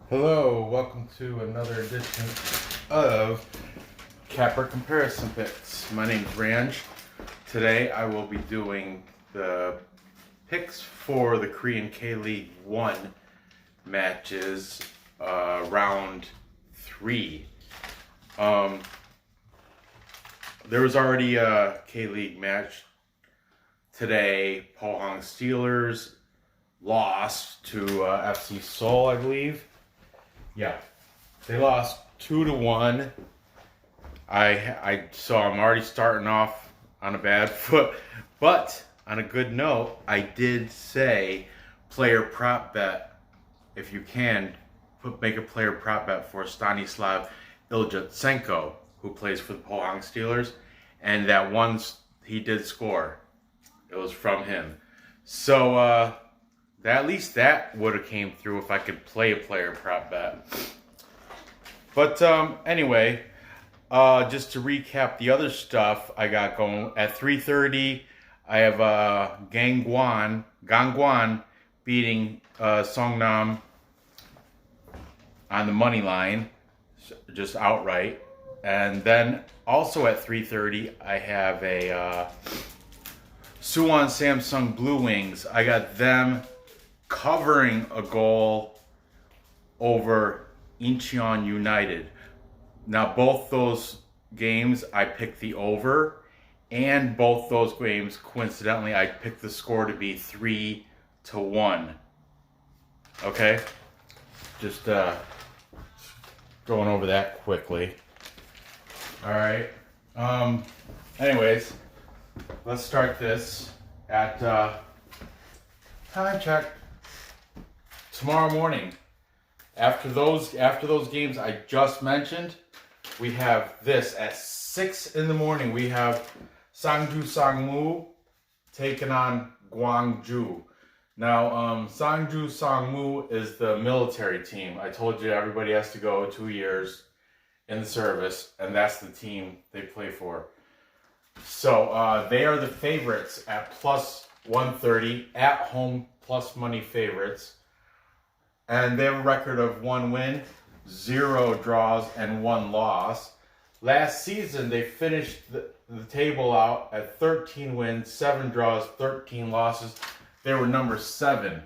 Hello, welcome to another edition of Capper Comparison Picks. My name's Ranj. Today I will be doing the picks for the Korean K-League 1 matches, round 3. There was already a K-League match today. Pohang Steelers lost to FC Seoul, I believe. Yeah, they lost 2-1. So I'm already starting off on a bad foot. But on a good note, I did say player prop bet. If you can, make a player prop bet for Stanislav Iljutsenko, who plays for the Pohang Steelers, and that once he did score, it was from him. So at least that would have came through if I could play a player prop bet. But anyway, just to recap the other stuff I got going, at 3:30, I have Gangwon beating Songnam on the money line, just outright. And then also at 3:30, I have a Suwon Samsung Blue Wings. I got them covering a goal over Incheon United. Now both those games I picked the over, and both those games coincidentally I picked the score to be 3-1. Okay, just going over that quickly. All right. Anyways, let's start this at time check. Tomorrow morning, after those games I just mentioned, we have this at 6 in the morning. We have Sangmu taking on Gwangju. Now, Sangmu is the military team. I told you everybody has to go 2 years in the service, and that's the team they play for. So they are the favorites at plus 130 at home, plus money favorites. And they have a record of 1 win, 0 draws, and 1 loss. Last season, they finished the table out at 13 wins, 7 draws, 13 losses. They were number 7.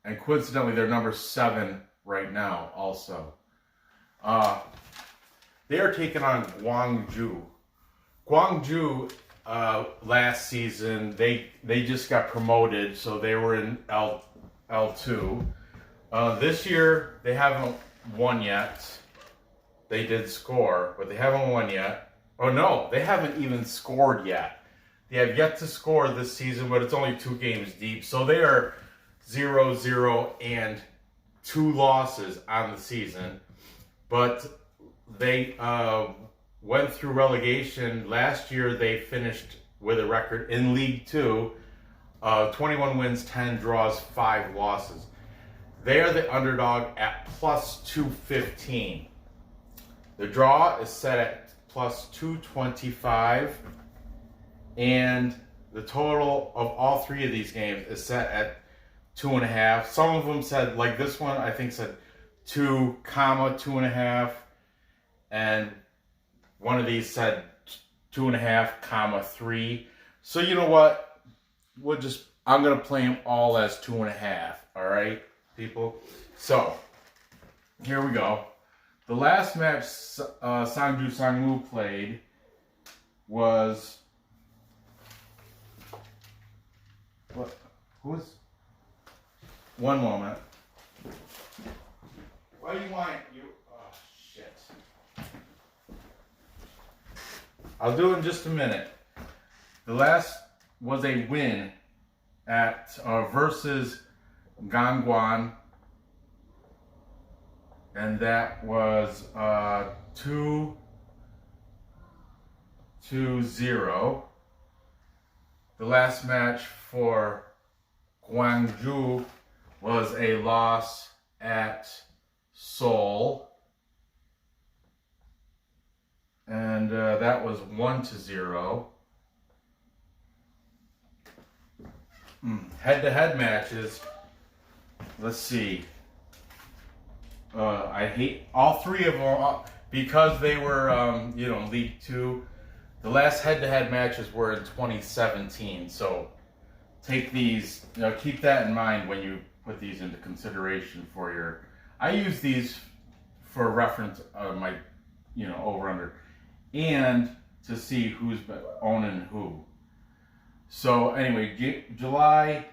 And coincidentally, they're number 7 right now also. They are taking on Gwangju. Gwangju, last season, they just got promoted, so they were in L2. This year, they haven't won yet. They did score, but they haven't won yet. Oh no, they haven't even scored yet. They have yet to score this season, but it's only 2 games deep. So they are 0-0 and 2 losses on the season. But they went through relegation. Last year, they finished with a record in League 2, 21 wins, 10 draws, 5 losses. They are the underdog at plus 215. The draw is set at plus 225. And the total of all 3 of these games is set at 2.5. Some of them said, like this one, I think said 2, 2.5. And one of these said 2.5, 3. So you know what? I'm going to play them all as 2.5. All right, people? So, here we go. The last match Sangmu played was... What? Who's... One moment. What do you want? Oh, shit. I'll do it in just a minute. The last was a win at versus Gangwon, and that was 2-0. The last match for Gwangju was a loss at Seoul, and that was 1-0. Head-to-head matches. Let's see. I hate all three of them because they were, League Two. The last head-to-head matches were in 2017. So take these, keep that in mind when you put these into consideration for your. I use these for reference of my, over/under, and to see who's owning who. So anyway, July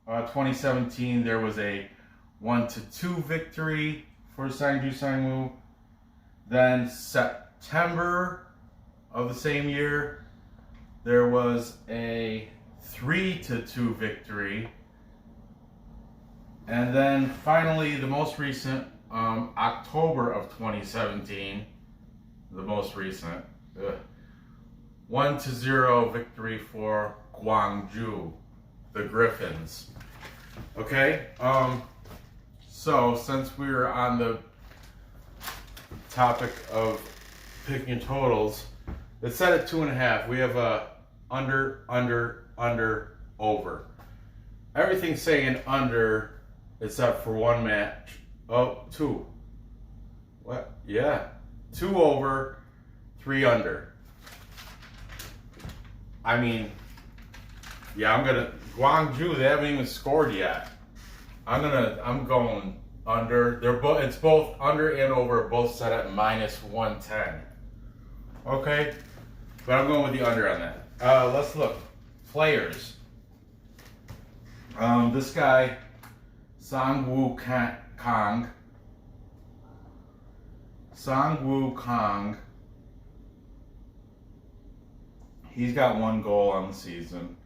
2017, there was a 1-2 victory for Sangmu. Then September of the same year, there was a 3-2 victory. And then finally, the most recent, October of 2017, the most recent, 1-0 victory for Gwangju, the Griffins. Okay, so since we're on the topic of picking totals, it's set at 2.5. We have a under, over. Everything's saying under, except for one match. Oh, 2. What? Yeah, 2 over, 3 under. I mean, yeah, Gwangju, they haven't even scored yet. I'm going under. It's both under and over, both set at -110. Okay, but I'm going with the under on that. Let's look. Players. This guy, Sangmu Kang. He's got 1 goal on the season,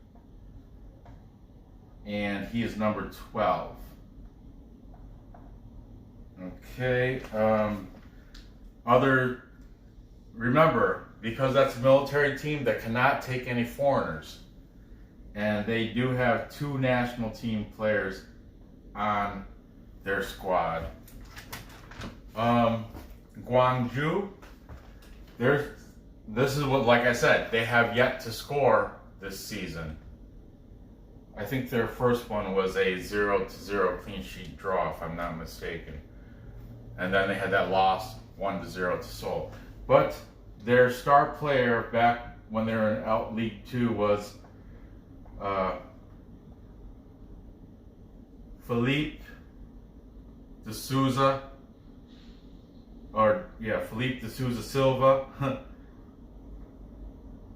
and he is number 12. Okay. Remember, because that's a military team that cannot take any foreigners, and they do have 2 national team players on their squad. Gwangju, this is what, like I said, they have yet to score this season. I think their first one was a 0-0 clean sheet draw, if I'm not mistaken. And then they had that loss 1-0 to Seoul. But their star player back when they were in Out League 2 was Philippe de Souza. Philippe de Souza Silva.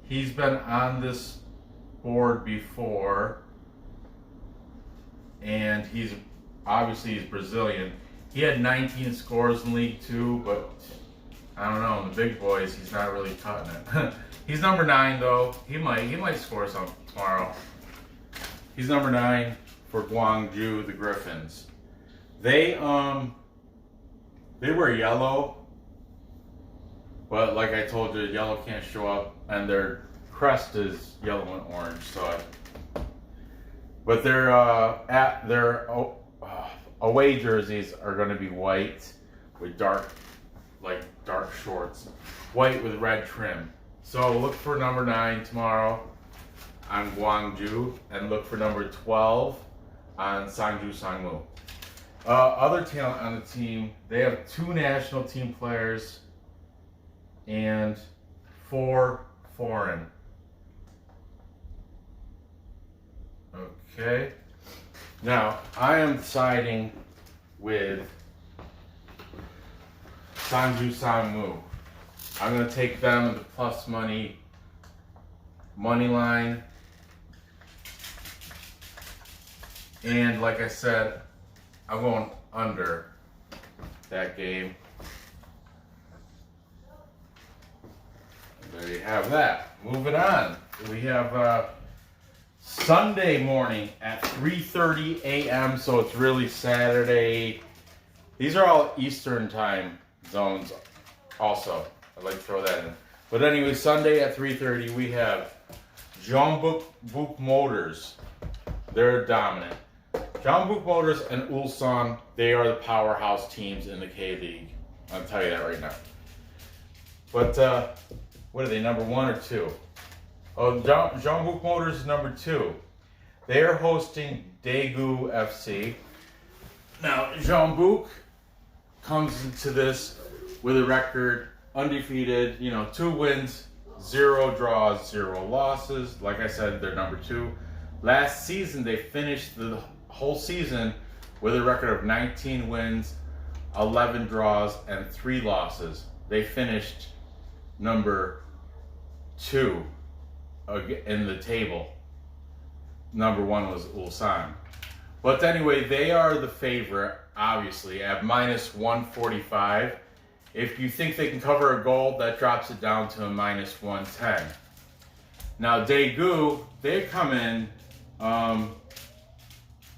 He's been on this board before, and he's Brazilian. He had 19 scores in League 2, but I don't know, in the big boys, he's not really cutting it. He's number 9 though. He might score some tomorrow. He's number 9 for Gwangju, the Griffins. They were yellow, but like I told you, yellow can't show up, and their crest is yellow and orange. But their away jerseys are going to be white with dark shorts, white with red trim. So look for number 9 tomorrow on Gwangju, and look for number 12 on Sangmu. Other talent on the team, they have 2 national team players and 4 foreign. Okay. Now, I am siding with Sangmu. I'm going to take them in the plus money line. And like I said, I'm going under that game. There you have that. Moving on. We have Sunday morning at 3:30 a.m. So it's really Saturday. These are all Eastern time zones also. I'd like to throw that in. But anyway, Sunday at 3:30 we have Jeonbuk Motors. They're dominant. Jeonbuk Motors and Ulsan, they are the powerhouse teams in the K-League. I'll tell you that right now. But what are they, number 1 or 2? Oh, Jeonbuk Motors is number 2. They are hosting Daegu FC. Now, Jeonbuk, comes into this with a record undefeated, 2 wins, 0 draws, 0 losses. Like I said, they're number 2. Last season, they finished the whole season with a record of 19 wins, 11 draws, and 3 losses. They finished number 2 in the table. Number 1 was Ulsan. But anyway, they are the favorite, obviously, at minus 145. If you think they can cover a goal, that drops it down to a minus 110. Now, Daegu, they come in,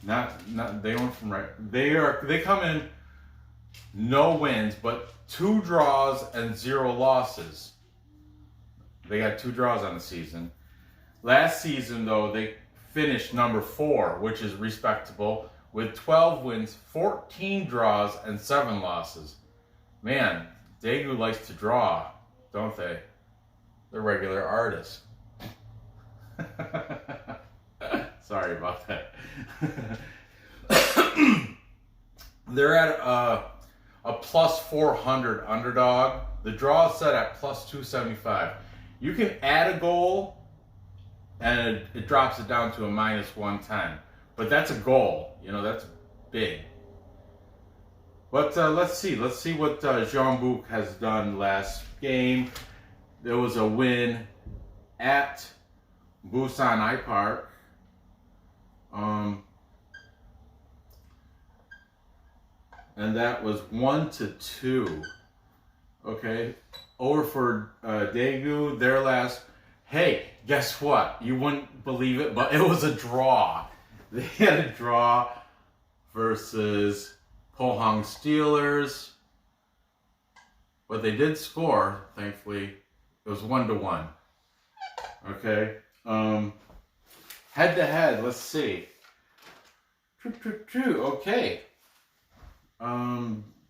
they weren't from right. They come in no wins, but 2 draws and 0 losses. They got 2 draws on the season. Last season, though, they finished number 4, which is respectable, with 12 wins, 14 draws, and 7 losses. Man, Daegu likes to draw, don't they? They're regular artists. Sorry about that. They're at a plus 400 underdog. The draw is set at plus 275. You can add a goal, and it drops it down to a minus 110. But that's a goal. That's big. But let's see what Jeonbuk has done last game. There was a win at Busan IPark. And that was 1-2. Okay. Over for Daegu, their last. Hey, guess what? You wouldn't believe it, but it was a draw. They had a draw versus Pohang Steelers. But they did score, thankfully. It was 1-1. Okay. Head to head, let's see. Okay.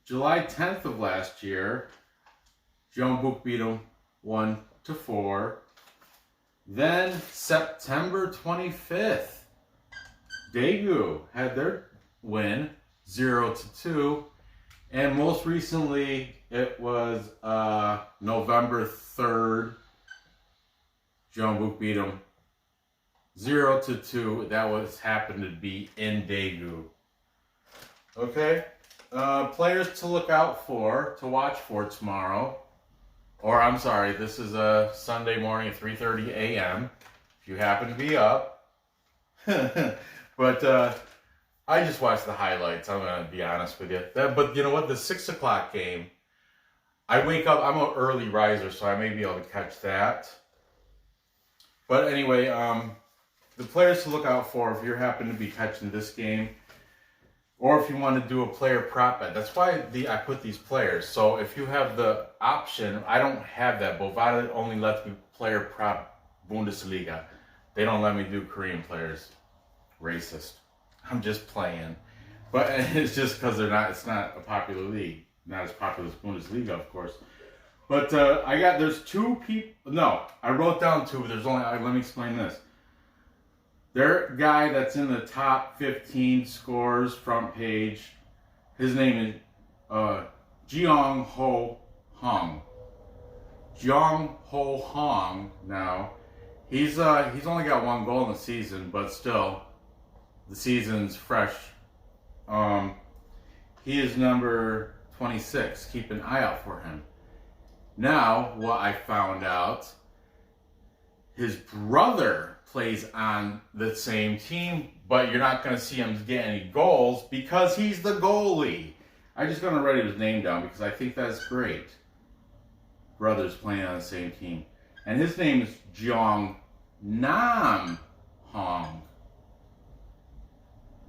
July 10th of last year, Jeonbuk beat them 1-4. Then September 25th, Daegu had their win 0-2. And most recently, it was November 3rd. Jeonbuk beat them 0-2. That happened to be in Daegu. Okay. Players to look out for, to watch for tomorrow. Or, I'm sorry, this is a Sunday morning at 3:30 a.m. if you happen to be up. But I just watched the highlights, I'm going to be honest with you. But you know what? The 6 o'clock game, I wake up, I'm an early riser, so I may be able to catch that. But anyway, the players to look out for if you happen to be catching this game, or if you want to do a player prop bet. That's why I put these players. So if you have the option, I don't have that. Bovada only lets me player prop Bundesliga. They don't let me do Korean players. Racist. I'm just playing. But it's just because it's not a popular league. Not as popular as Bundesliga, of course. But there's 2 people. No, I wrote down 2. There's only, let me explain this. Their guy that's in the top 15 scores front page, his name is Jeong Ho Hong. Jeong Ho Hong. Now, he's only got 1 goal in the season, but still, the season's fresh. He is number 26. Keep an eye out for him. Now, what I found out, his brother plays on the same team, but you're not going to see him get any goals because he's the goalie. I'm just going to write his name down because I think that's great. Brothers playing on the same team. And his name is Jong Nam Hong.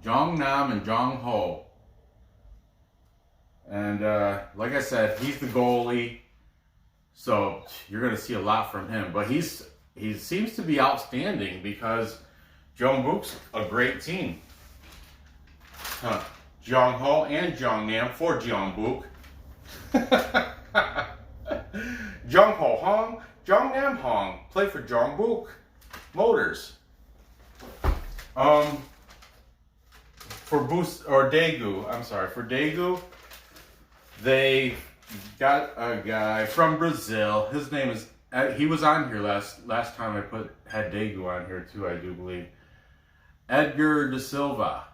Jong Nam and Jong Ho. And like I said, he's the goalie. So you're going to see a lot from him. But he seems to be outstanding because Jeonbuk's a great team. Jong Ho and Jong Nam for Jeonbuk. Jong Ho Hong, Jong Nam Hong play for Jeonbuk Motors. For Daegu, They got a guy from Brazil. His name is. He was on here last time I had Daegu on here too. I do believe Edgar da Silva.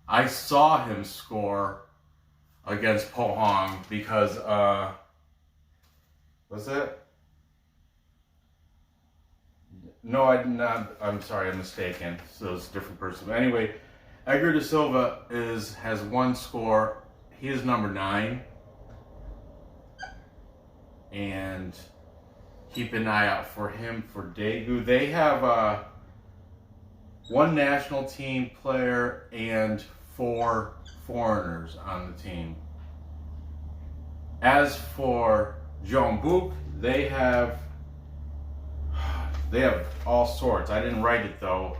I saw him score against Pohang because was it? No, I did not. I'm sorry, I'm mistaken. So it's a different person. But anyway, Edgar da Silva has one score. He is number 9. And keep an eye out for him for Daegu. They have one national team player and 4 foreigners on the team. As for Jeonbuk, they have all sorts. I didn't write it though.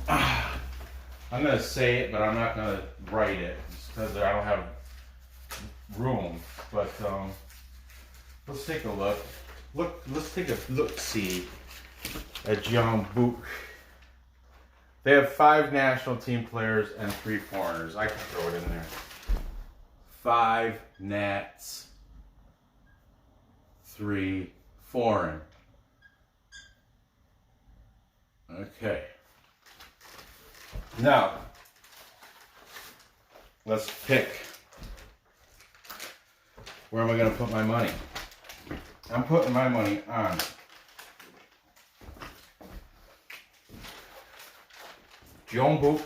I'm gonna say it, but I'm not gonna write it because I don't have room. But let's take a look. Let's take a look-see at Jeonbuk. They have 5 national team players and 3 foreigners. I can throw it in there. 5 Nats, 3 foreign. Okay. Now, let's pick. Where am I going to put my money? I'm putting my money on Jeonbuk.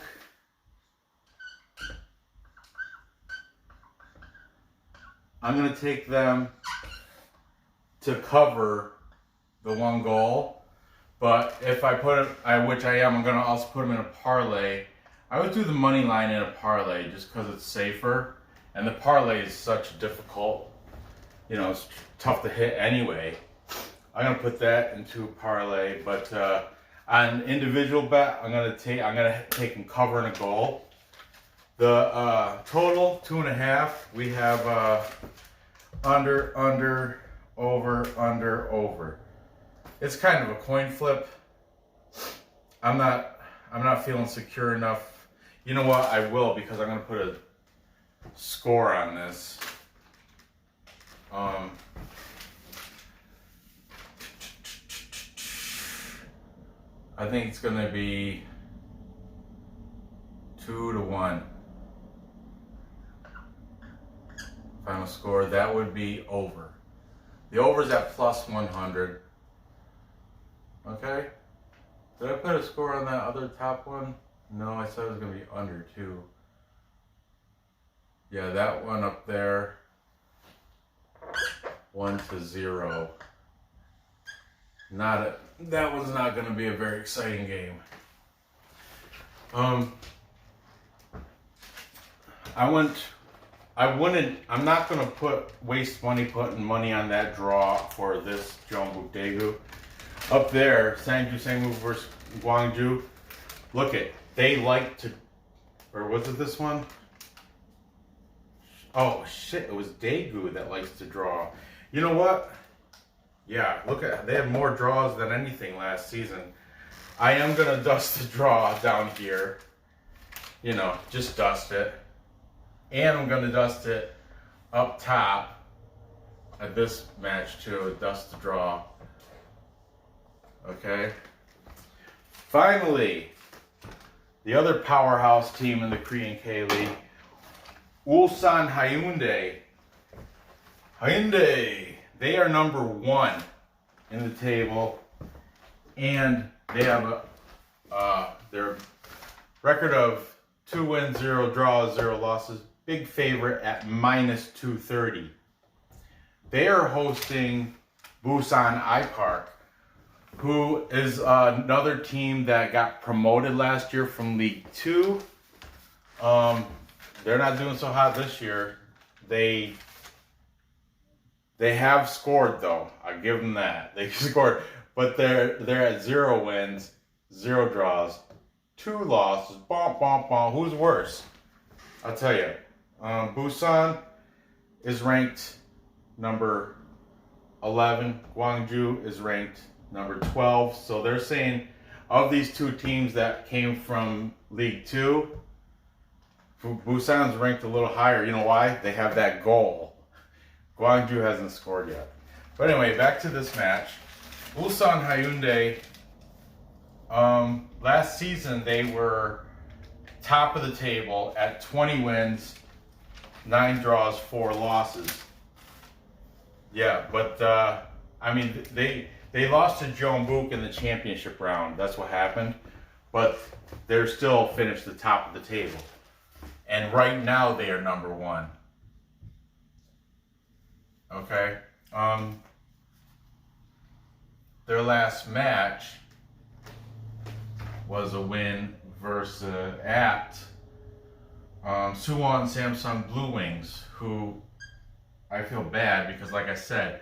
I'm going to take them to cover the 1 goal. But if I put it, which I am, I'm going to also put them in a parlay. I would do the money line in a parlay just because it's safer. And the parlay is such difficult. You know, it's tough to hit anyway. I'm going to put that into a parlay. But on individual bet, I'm going to take them covering a goal. The total 2.5. We have under, over. It's kind of a coin flip. I'm not feeling secure enough. You know what? I will, because I'm going to put a score on this. I think it's going to be 2-1. Final score, that would be over. The over's at plus 100. Okay? Did I put a score on that other top one? No, I said it was going to be under 2. Yeah, that one up there. 1-0. That one's not going to be a very exciting game. I'm not going to waste money putting money on that draw for this Jeonbuk Daegu. Up there, Sangmu versus Gwangju. Look it, they like to, or was it this one? Oh shit, it was Daegu that likes to draw. You know what? Yeah, look at, they had more draws than anything last season. I am gonna dust the draw down here. You know, just dust it. And I'm gonna dust it up top at this match too, dust the draw. Okay. Finally, the other powerhouse team in the Korean K-League, Ulsan Hyundai. Hyundai, they are number 1 in the table, and they have their record of 2 wins, 0 draws, 0 losses. Big favorite at minus 230. They are hosting Busan IPark, who is another team that got promoted last year from League 2. They're not doing so hot this year. They have scored though. I give them that. They scored, but they're at 0 wins, 0 draws, 2 losses. Bom, bom, bom. Who's worse? I'll tell you. Busan is ranked number 11. Gwangju is ranked number 12. So they're saying of these 2 teams that came from League 2, Busan's ranked a little higher. You know why? They have that goal. Gwangju hasn't scored yet. But anyway, back to this match. Ulsan Hyundai, last season they were top of the table at 20 wins, 9 draws, 4 losses. Yeah, but I mean, they lost to Jeonbuk in the championship round. That's what happened. But they're still finished the top of the table. And right now they are number 1. Okay. Their last match was a win versus at Suwon Samsung Blue Wings, who I feel bad because, like I said,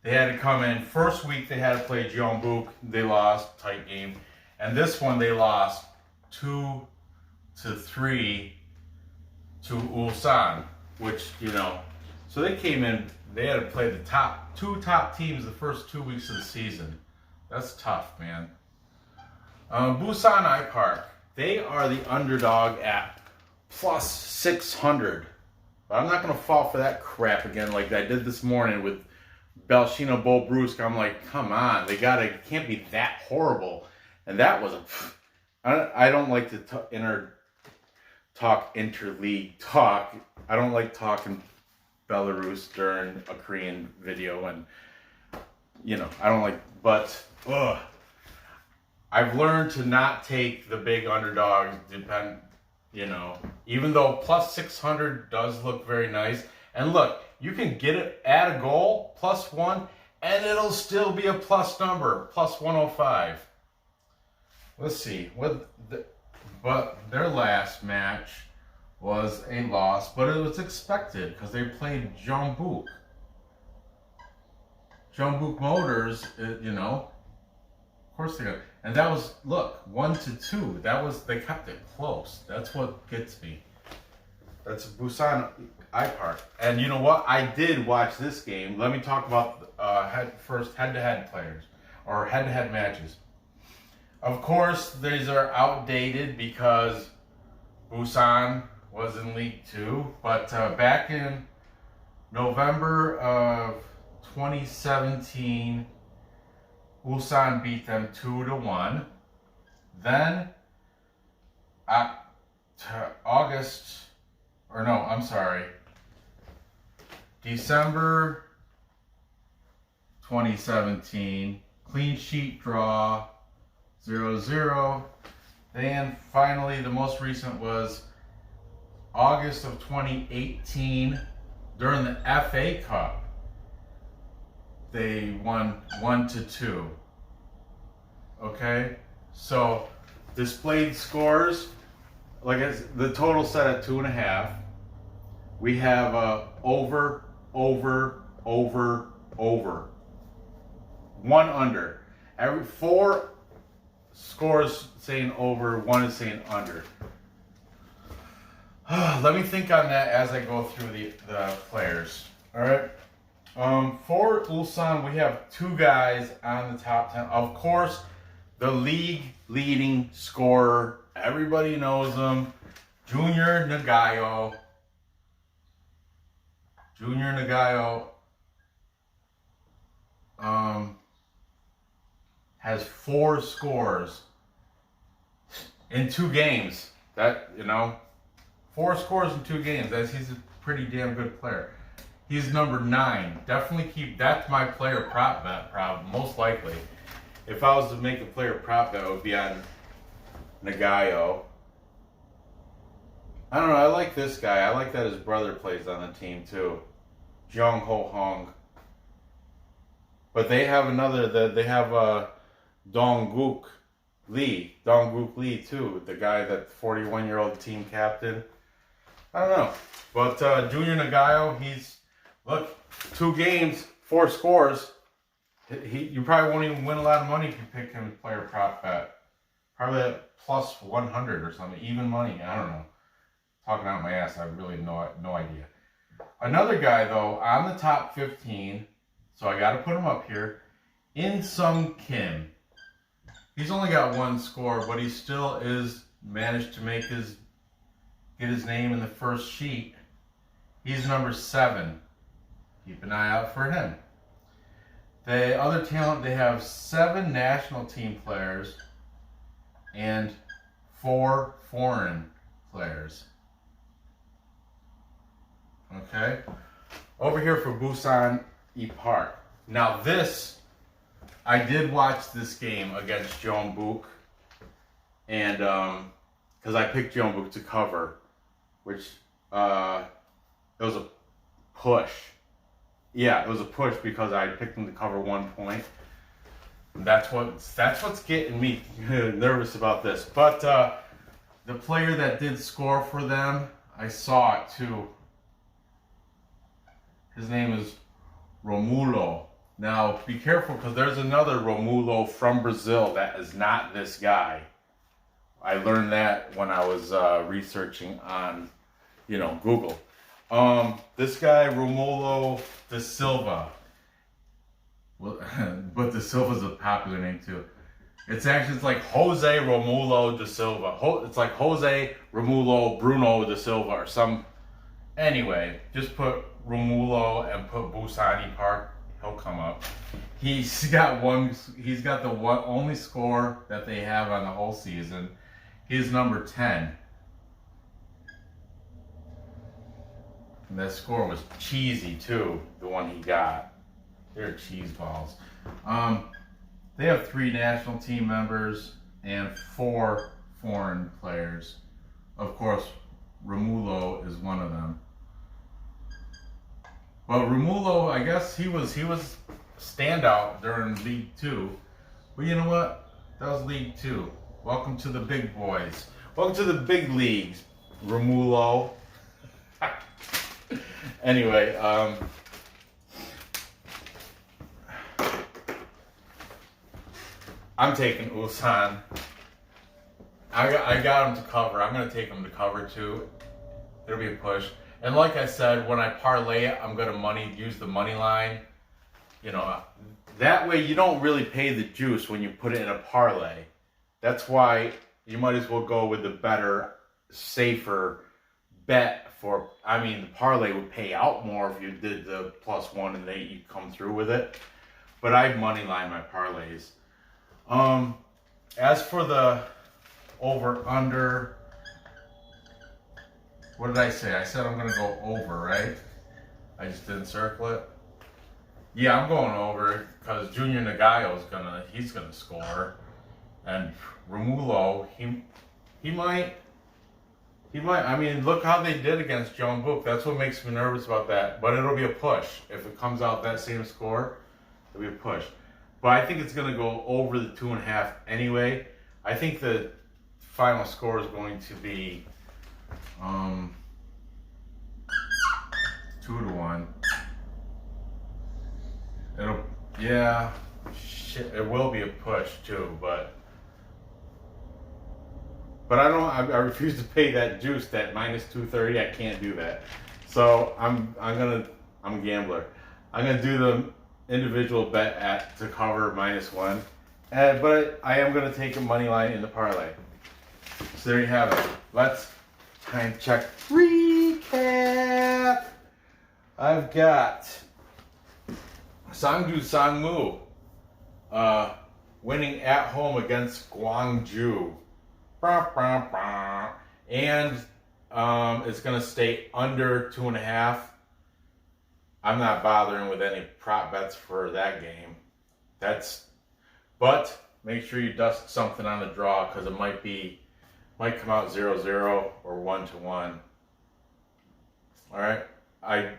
they had to come in. First week they had to play Jeonbuk. They lost, tight game. And this one they lost 2-3 to Ulsan, which, you know, so they came in, they had to play the two top teams the first 2 weeks of the season. That's tough, man. Busan IPark, they are the underdog at plus 600. But I'm not going to fall for that crap again like I did this morning with Belshina Bobrusk. I'm like, come on, it can't be that horrible. And that was I don't like to talk interleague talk. I don't like talking Belarus during a Korean video, and you know, I don't like, but I've learned to not take the big underdogs, you know, even though plus 600 does look very nice. And look, you can get it at a goal, +1, and it'll still be a plus number, plus 105. Let's see, but their last match was a loss, but it was expected because they played Jeonbuk. Jeonbuk Motors, you know, of course they got, and that was, look, 1-2. They kept it close. That's what gets me. That's Busan IPark. And you know what? I did watch this game. Let me talk about head-to-head players, or head-to-head matches. Of course, these are outdated because Busan was in League 2, but back in November of 2017, Ulsan beat them 2-1. Then December 2017, clean sheet draw, 0-0. Then finally, the most recent was August of 2018 during the FA Cup. They won 1-2. Okay, so displayed scores, like the total set at 2.5. We have over, 1 under. Every 4 scores saying over, 1 is saying under. Let me think on that as I go through the players. All right. For Ulsan, we have 2 guys on the top 10. Of course, the league leading scorer. Everybody knows him. Junior Nagayo. Has 4 scores in 2 games. That, you know, 4 scores in 2 games. He's a pretty damn good player. He's number 9. Definitely that's my player prop bet problem, most likely. If I was to make a player prop bet, it would be on Nagayo. I don't know, I like this guy. I like that his brother plays on the team too. Jung Ho Hong. But they have they have Dongguk Lee too, the guy, that 41-year-old team captain. I don't know. But Junior Nagayo, look, 2 games, 4 scores. You probably won't even win a lot of money if you pick him as player prop bet. Probably at plus 100 or something, even money. I don't know. Talking out my ass, I really have no idea. Another guy though, on the top 15, so I got to put him up here. In Sung Kim. He's only got 1 score, but he still managed to make his get his name in the first sheet. He's number 7. Keep an eye out for him. The other talent, they have 7 national team players and 4 foreign players. Okay. Over here for Busan IPark. Now this, I did watch this game against Jeonbuk, and because I picked Jeonbuk to cover, which it was a push. Yeah, it was a push because I picked them to cover 1 point. That's what's getting me nervous about this. But the player that did score for them, I saw it too. His name is Romulo. Now, be careful because there's another Romulo from Brazil that is not this guy. I learned that when I was researching on, Google. This guy, Romulo da Silva. Well, but da Silva's a popular name too. It's like Jose Romulo da Silva. It's like Jose Romulo Bruno da Silva or some. Anyway, just put Romulo and put Busan IPark. He'll come up. He's got the only score that they have on the whole season. He's number 10. And that score was cheesy too, the one he got. They're cheese balls. They have 3 national team members and 4 foreign players. Of course, Romulo is one of them. Well, Romulo, I guess he was standout during League 2. But you know what? That was League 2. Welcome to the big boys. Welcome to the big leagues, Romulo. Anyway, I'm taking Ulsan. I got him to cover. I'm going to take him to cover too. It'll be a push. And like I said, when I parlay it, I'm going to use the money line. That way you don't really pay the juice when you put it in a parlay. That's why you might as well go with the better, safer bet the parlay would pay out more if you did the +1 and you come through with it. But I money line my parlays. As for the over/under, what did I say? I said I'm gonna go over, right? I just didn't circle it. Yeah, I'm going over because Junior Nagayo's he's gonna score, and Romulo he might. I mean, look how they did against Jeonbuk. That's what makes me nervous about that. But it'll be a push. If it comes out that same score, it'll be a push. But I think it's going to go over the 2.5 anyway. I think the final score is going to be 2-1. It will be a push too, but I refuse to pay that juice, that -230. I can't do that. So I'm a gambler. I'm gonna do the individual bet to cover -1, but I am gonna take a money line in the parlay. So there you have it. Let's time check recap. I've got Sangmu winning at home against Gwangju. And it's going to stay under 2.5. I'm not bothering with any prop bets for that game. But make sure you dust something on the draw because it might come out 0-0 or 1-1. All right. I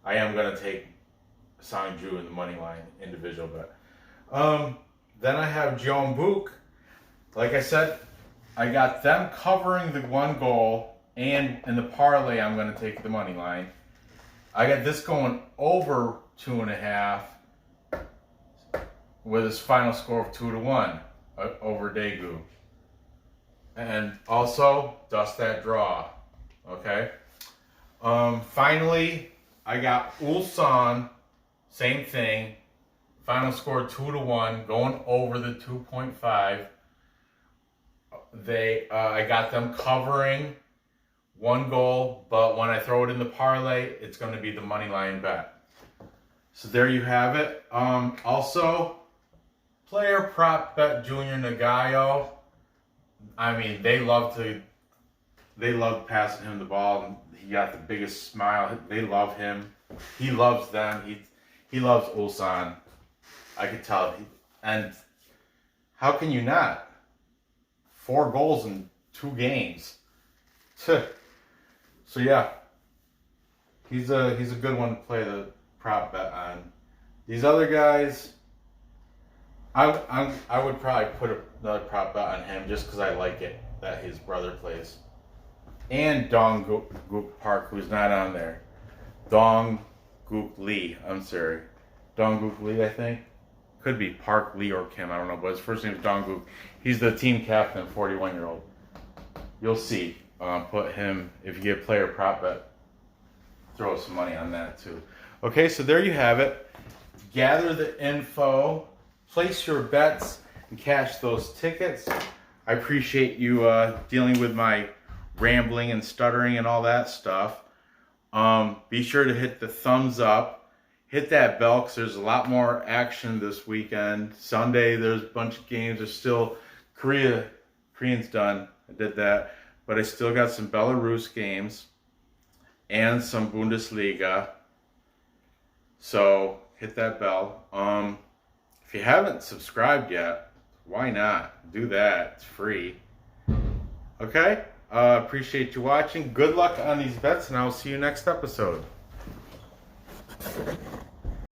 am going to take Sangju in the money line individual bet. Then I have Jeonbuk. Like I said, I got them covering the 1 goal, and in the parlay, I'm going to take the money line. I got this going over 2.5 with his final score of 2-1 over Daegu. And also, dust that draw. Okay? Finally, I got Ulsan, same thing. Final score 2-1, going over the 2.5. I got them covering 1 goal, but when I throw it in the parlay, it's going to be the money line bet. So there you have it. Also, player prop bet Junior Nagayo. I mean, they love passing him the ball. He got the biggest smile. They love him. He loves them. He loves Ulsan. I could tell. And how can you not? 4 goals in 2 games. So yeah, he's a good one to play the prop bet on. These other guys, I would probably put another prop bet on him just because I like it that his brother plays. And Daegu Park, who's not on there. Dong-guk Lee, I'm sorry. Dong-guk Lee, I think. Could be Park Lee or Kim, I don't know, but his first name is Dong-guk. He's the team captain, 41-year-old. You'll see. Put him, if you get player prop bet, throw some money on that too. Okay, so there you have it. Gather the info, place your bets, and cash those tickets. I appreciate you dealing with my rambling and stuttering and all that stuff. Be sure to hit the thumbs up. Hit that bell because there's a lot more action this weekend. Sunday, there's a bunch of games. There's still Korean's done. I did that. But I still got some Belarus games and some Bundesliga. So hit that bell. If you haven't subscribed yet, why not? Do that. It's free. Okay? Appreciate you watching. Good luck on these bets, and I will see you next episode.